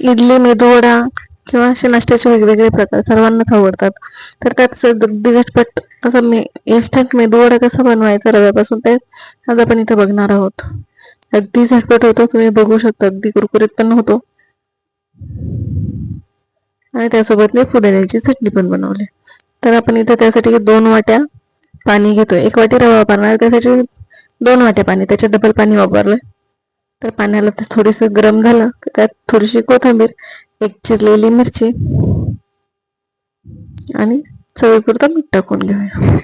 इडली, मेदूवडा किंवा असे नाश्त्याचे वेगवेगळे प्रकार सर्वांनाच आवडतात. तर त्यात अगदी झटपट असं इन्स्टंट मेदूवडा कसा बनवायचा रव्यापासून, ते आज आपण इथे बघणार आहोत. अगदी झटपट होतो, तुम्ही बघू शकता. अगदी कुरकुरीत पण होतो आणि त्यासोबत मी फुटाण्याची चटणी पण बनवली. तर आपण इथे त्यासाठी 2 वाट्या पाणी घेतोय. 1 वाटी रवा वापरणार, त्यासाठी 2 वाट्या पाणी, त्याच्या डबल पाणी वापरलंय. तर पाण्याला थोडंसं गरम झालं तर त्यात थोडीशी कोथिंबीर, 1 चिरलेली मिरची आणि चवीपुरतं मीठ टाकून घेऊया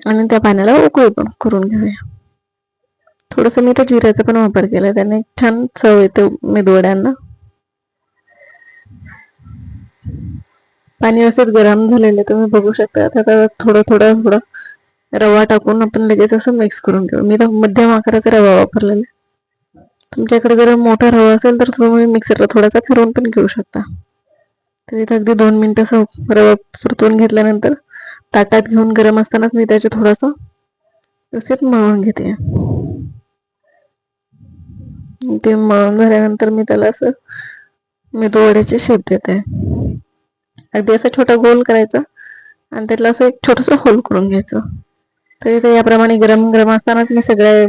आणि त्या पाण्याला उकळी पण करून घेऊया. थोडंसं मी तर जिऱ्याचा पण वापर केला, त्याने छान चव येते मेदूवड्यांना. पाणी व्यवस्थित गरम झालेलं तुम्ही बघू शकता. आता थोडं रवा टाकून आपण लगेच असं मिक्स करून घेऊ. मी तर मध्यम आकाराचा रवा वापरलेला. तुमच्याकडे जर मोठा रवा असेल तर तुम्ही मिक्सरला थोडासा फिरवून पण घेऊ शकता. तर इथे अगदी 2 मिनिटं असं रवा परतून घेतल्यानंतर ताटात घेऊन गरम असतानाच मी त्याचे थोडंसं व्यवस्थित मळून घेते. ते मळून झाल्यानंतर मी त्याला असं मेदूवड्याचे शेप देते. अगदी असा छोटा गोल करायचा आणि त्यातला असं एक छोटंसं होल करून घ्यायचं. तर इथे याप्रमाणे गरम गरम असतानाच मी सगळे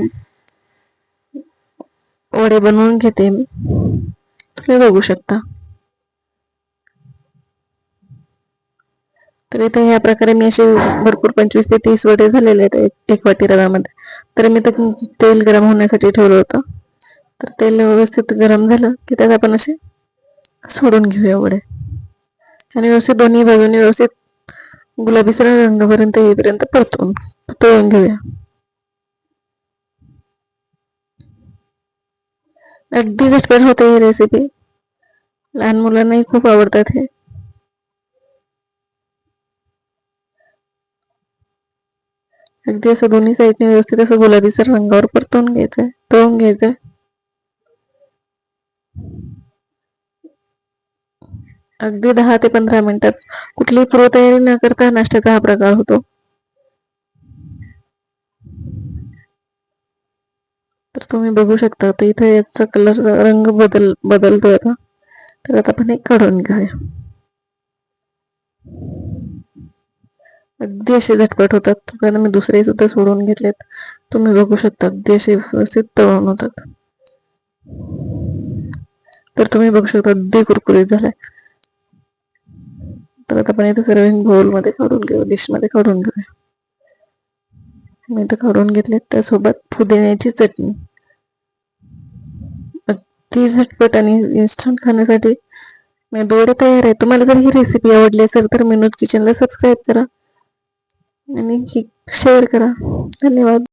वडे बनवून घेते. मी तुम्ही बघू शकता. तर इथे या प्रकारे मी असे भरपूर 25 ते 30 वडे झालेले आहेत 1 वाटी रव्यामध्ये. तर मी तेल गरम होण्यासाठी ठेवलं होतं. तर तेल व्यवस्थित गरम झालं की त्यात आपण असे सोडून घेऊया वडे आणि व्यवस्थित दोन्ही बाजूनी व्यवस्थित गुलाबीसर रंगापर्यंत येईपर्यंत तळून घेऊया. अगदी झटपट होते ही रेसिपी. लहान मुलांनाही खूप आवडतात हे. अगदी असं दोन्ही साईडने व्यवस्थित असं गुलाबीसर रंगावर परतून घ्यायचंय, तळून घ्यायचंय. अगदी 10 ते 15 मिनिटात कुठलीही पूर्वतयारी न करता नाश्त्याचा हा प्रकार होतो. तर तुम्ही बघू शकता. तर इथे याचा कलर रंग बदलतोय आता. तर आता आपण हे काढून घेऊया. अगदी असे झटपट होतात, कारण मी दुसरे सुद्धा सोडून घेतलेत. तुम्ही बघू शकता अगदी असे व्यवस्थित तळून होतात. तर तुम्ही बघू शकता अगदी कुरकुरीत झालाय. तर आता आपण इथे सर्विंग बाउल मध्ये काढून घेऊ, डिश मध्ये काढून घेऊया. मी इथे काढून घेतले. त्यासोबत पुदिन्याची चटणी. अगदी झटपट आणि इन्स्टंट खाण्यासाठी मेदूवडे तयार आहे. तुम्हाला जर ही रेसिपी आवडली असेल तर मेनूज किचनला सबस्क्राईब करा आणि शेअर करा. धन्यवाद.